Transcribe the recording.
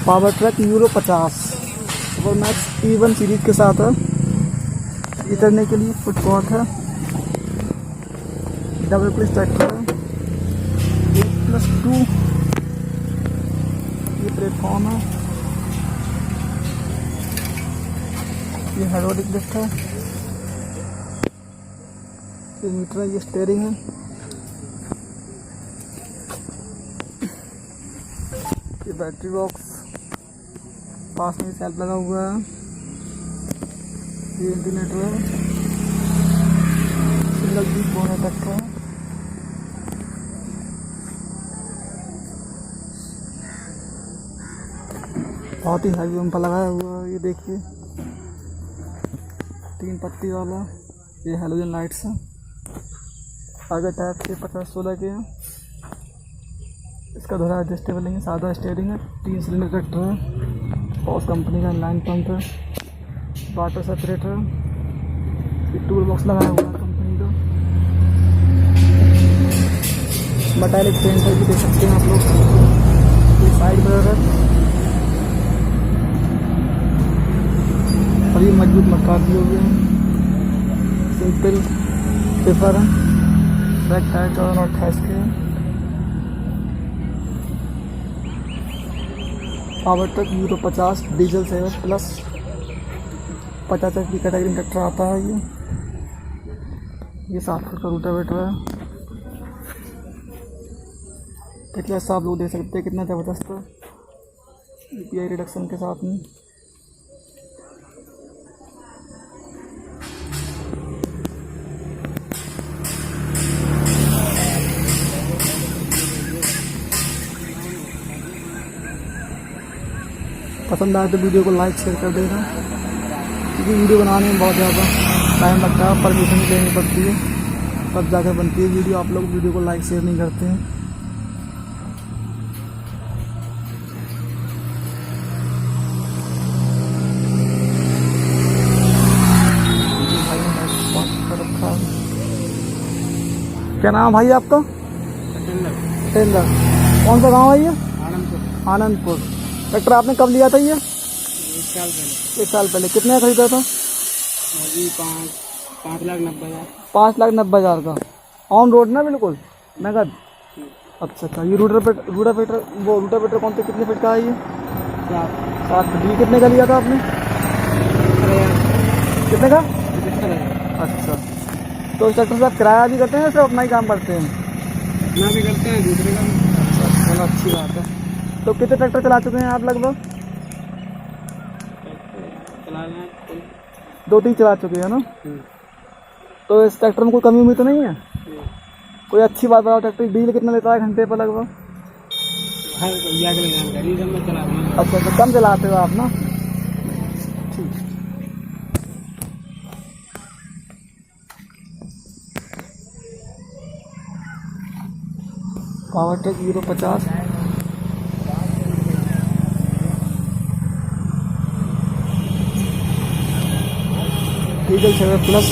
Power track euro 50 Supermax E1 series के साथ है। उतरने के लिए फुटपाथ है, डबल क्लिच ट्रैक्टर है, 8+2 ये प्लेटफॉर्म है, ये हाइड्रोलिक लिफ्ट है, ये मीटर है, ये स्टीयरिंग है, ये बैटरी बॉक्स, पास में सेल्फ लगा हुआ है, ये इंडिकेटर है, सिग्नल भी होने तक है, बहुत ही हैवी पंपा लगाया हुआ है। ये देखिए 3 पत्ती वाला, ये हेलोजन लाइट्स है, आगे टायर से 50-16 के हैं, इसका दोहरा एडजस्टेबल नहीं है, सादा स्टीयरिंग है, 3 सिलेंडर ट्रैक्टर है, बॉस कंपनी का लाइन पंप है, वाटर सेपरेटर है, ये टूल बॉक्स लगाया हुआ है कंपनी का, मेटालिक पेंट है, भी देख सकते हैं आप लोग, ये साइड मिरर है, अभी मजबूत मक्का दिए हुए हैं, सिंपल पेपर है, बैक टायर 1428 के हैं, power track euro 50 diesel 7 plus 50 की कैटेगरी ट्रैक्टर आता है। ये 7 फुट का रोटावेटर है, देखिए आप लोग देख सकते हैं कितना ज़बरदस्त है, EPI रिडक्शन के साथ में। पसंद आए तो वीडियो को लाइक शेयर कर देना, क्योंकि वीडियो बनाने में बहुत ज़्यादा टाइम लगता है, परमिशन लेनी पड़ती है, तब जाकर बनती है वीडियो। आप लोग वीडियो को लाइक शेयर नहीं करते हैं। क्या नाम है भाई आपका? टेंडर। कौन सा गाँव है ये? आनंदपुर। ट्रैक्टर आपने कब लिया था ये? 1 साल पहले। कितने का खरीदा था? अभी 5,90,000। 5,90,000 का। ऑन रोड ना, बिल्कुल नगद। अच्छा, ये रूटावेटर कौन से कितने फीट का है ये? 7 फीट। ये कितने का लिया था आपने? कितने का? अच्छा, तो इस ट्रैक्टर से आप किराया भी करते हैं, सिर्फ अपना ही काम करते हैं? अपना भी करते हैं, दूसरे का भी। चलो अच्छी बात है। तो कितने ट्रैक्टर चला चुके हैं आप? लगभग चला रहे हैं, 2-3 चला चुके हैं ना। तो इस ट्रैक्टर में कोई कमी उम्मीद तो नहीं है? कोई अच्छी बात बताओ, ट्रैक्टर डील कितना लेता है घंटे पर लगभग? हर भैया के लिए जानकारी सब में चला रहे हैं। अच्छा, तो कम चलाते हो आप ना। ठीक। Power track euro 50 diesel 7 plus